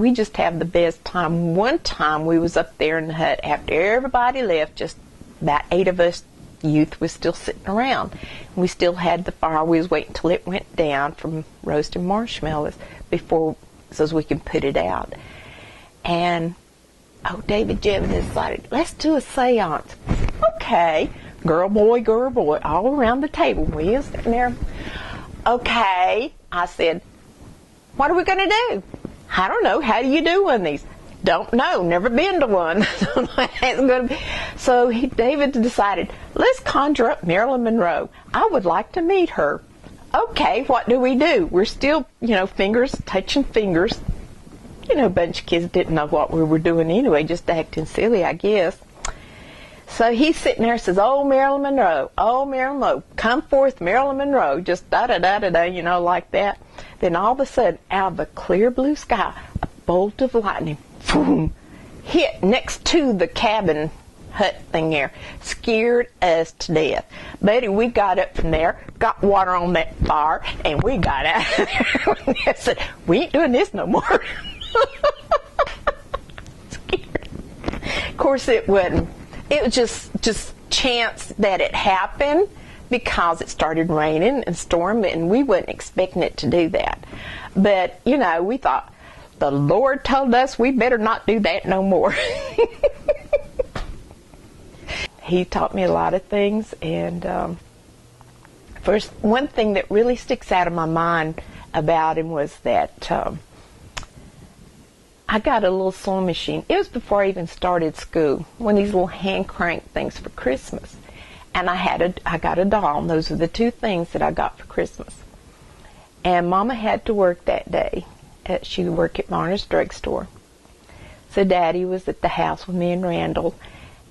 we just have the best time. One time we was up there in the hut after everybody left, just about 8 of us youth was still sitting around. We still had the fire. We was waiting till it went down from roasting marshmallows so as we can put it out. And David Jevons decided, let's do a seance. Okay, girl, boy, all around the table. We was sitting there. Okay, I said, what are we going to do? I don't know. How do you do one of these? Don't know. Never been to one. So David decided, let's conjure up Marilyn Monroe. I would like to meet her. Okay, what do? We're still, fingers, touching fingers. A bunch of kids didn't know what we were doing anyway, just acting silly, I guess. So he's sitting there and says, oh, Marilyn Monroe, come forth, Marilyn Monroe, just da-da-da-da-da, like that. Then all of a sudden, out of a clear blue sky, a bolt of lightning, boom, hit next to the cabin hut thing there. Scared us to death. Buddy, we got up from there, got water on that fire, and we got out of there. I said, we ain't doing this no more. Scared. Of course, it wasn't. It was just chance that it happened because it started raining and storming, and we wasn't expecting it to do that. But, we thought, the Lord told us we better not do that no more. He taught me a lot of things, and first, one thing that really sticks out of my mind about him was that I got a little sewing machine. It was before I even started school. One of these little hand crank things for Christmas. And I got a doll. And those are the two things that I got for Christmas. And Mama had to work that day. She would work at Varner's drugstore. So Daddy was at the house with me and Randall.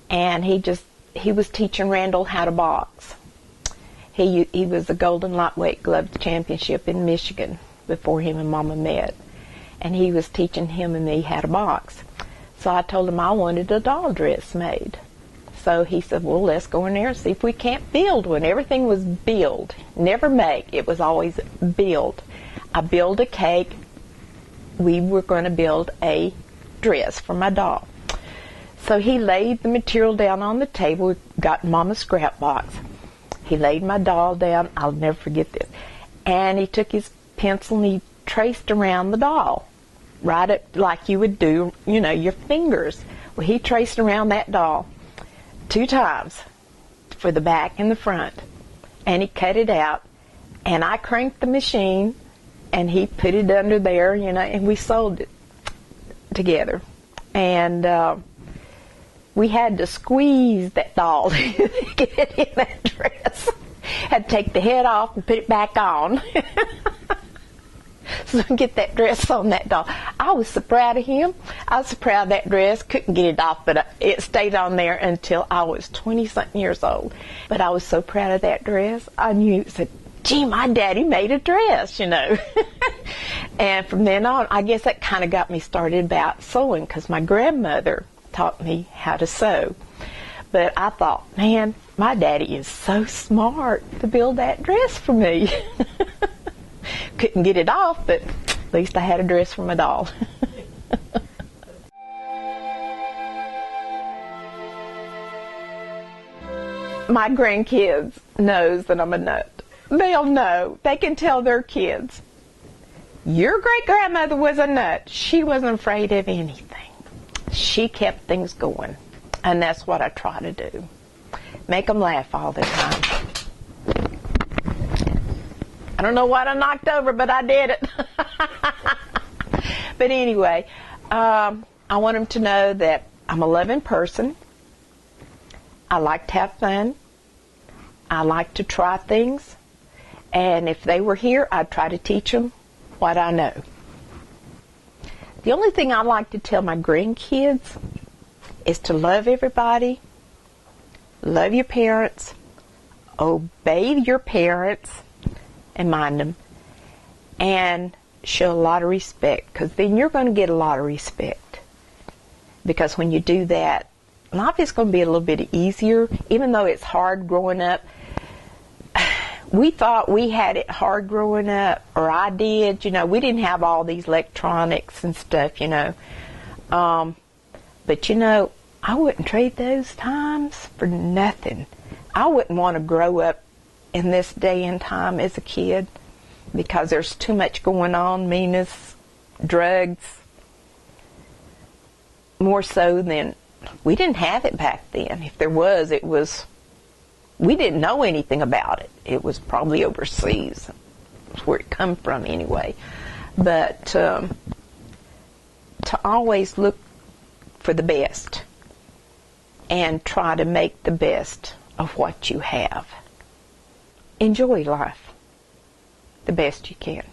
And he was teaching Randall how to box. He was a Golden Lightweight Gloves Championship in Michigan before him and Mama met. And he was teaching him and me how to box. So I told him I wanted a doll dress made. So he said, well, let's go in there and see if we can't build one. Everything was build, never make. It was always build. I built a cake. We were going to build a dress for my doll. So he laid the material down on the table. We got Mama's scrap box. He laid my doll down. I'll never forget this. And he took his pencil and he traced around the doll. Right up like you would do, your fingers. Well, he traced around that doll 2 times for the back and the front. And he cut it out. And I cranked the machine and he put it under there, and we sewed it together. And we had to squeeze that doll to get it in that dress. Had to take the head off and put it back on. So get that dress on that doll. I was so proud of him. I was so proud of that dress. Couldn't get it off, but it stayed on there until I was 20-something years old. But I was so proud of that dress. I knew, said, gee, my daddy made a dress, And from then on, I guess that kind of got me started about sewing because my grandmother taught me how to sew. But I thought, man, my daddy is so smart to build that dress for me. Couldn't get it off, but at least I had a dress for my doll. My grandkids knows that I'm a nut. They'll know. They can tell their kids, your great-grandmother was a nut. She wasn't afraid of anything. She kept things going. And that's what I try to do. Make them laugh all the time. I don't know what I knocked over, but I did it. But anyway, I want them to know that I'm a loving person. I like to have fun. I like to try things. And if they were here, I'd try to teach them what I know. The only thing I like to tell my grandkids is to love everybody, love your parents, obey your parents, and mind them, and show a lot of respect, because then you're going to get a lot of respect. Because when you do that, life is going to be a little bit easier, even though it's hard growing up. We thought we had it hard growing up, or I did. You know, we didn't have all these electronics and stuff, you know. But, you know, I wouldn't trade those times for nothing. I wouldn't want to grow up in this day and time as a kid because there's too much going on, meanness, drugs, more so than, we didn't have it back then. If there was, it was, we didn't know anything about it. It was probably overseas. That's where it come from anyway. But to always look for the best and try to make the best of what you have. Enjoy life the best you can.